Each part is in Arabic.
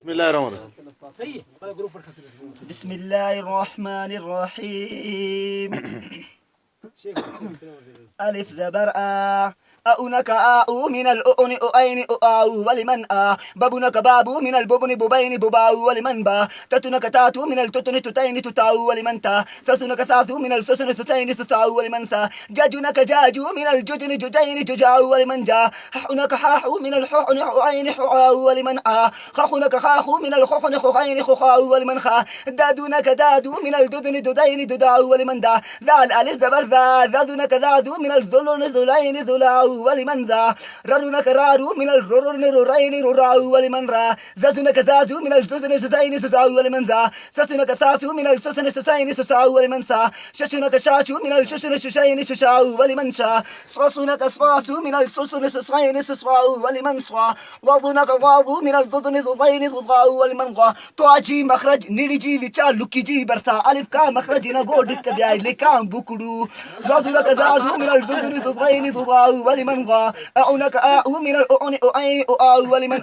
بسم الله الرحمن الرحيم. بسم الله الرحمن الرحيم. ألف زبر أؤنك آؤ من الأؤن أؤين أؤاو ولمن بابنك بابو من الببن ببين بباو ولمن با تتنك تاتو من التتن تتين تتاو ولمن تا تتنك تاثو من التتن تتين تتاو ولمن ثا جاجنك جاجو من الججن ججين ججاو ولمن جا ححنك حاحو من الححن حعين حعاو ولمن خخنك خاخو من الخخن خخين خخاو ولمن خا دادونك دادو من الددن ددين دداو ولمن دا ذا الألف زبر ذا ذادونك ذادو من الذلون ذلين ذلاو ولمن ذا ررونك رارو من الررن ررين رراو ولمن را زازونك زازو من الززن ززين ززاو ولمن ذا سسنك ساسو من السسن سسين سساو ولمن سا ششنك شاشو من الششن ششين ششاو ولمن شا صوصنك صواسو من السسن سسين سسواو ولمن صوا ضاضنك ضاضو من الضضن ضضين ضضاو ولمن غا تواجي مخرج نريجي لتشال لكيجي برسا ألف كا مخرج نقودك بياي لكام بكرو زازونك زازو من الززن ضضين ضضاو ولمن غا أعنك آؤ من الأعن أعين أعاو ولمن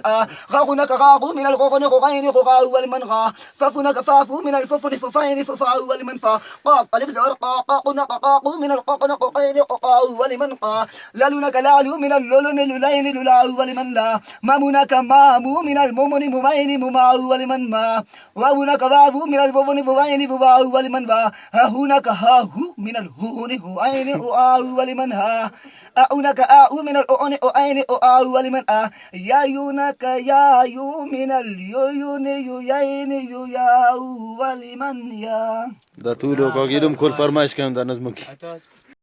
غاغنك غاغو من الغغن غغين غغاو ولمن غا ففنك فافو من الففن ففين ففاو ولمن فا قاف ألف زور قاقنك قاقو من الققن ققين ققاو ولمن قا لالونك لالو من اللولن للين للاو ولمن لا مامونك مامو من الممن ممين مماو ولمن ما واونك واو من البوبن بوين بواو ولمن با هاهونك هاهو من الهون هوين هواو ولمن ها أعنك آؤ من الأعن أعين أعاو ولمن يايونك يايو من اليوين يوين يوياو ولمن يا ده طول وقاقيدهم كل فرمايش كان ده نظمك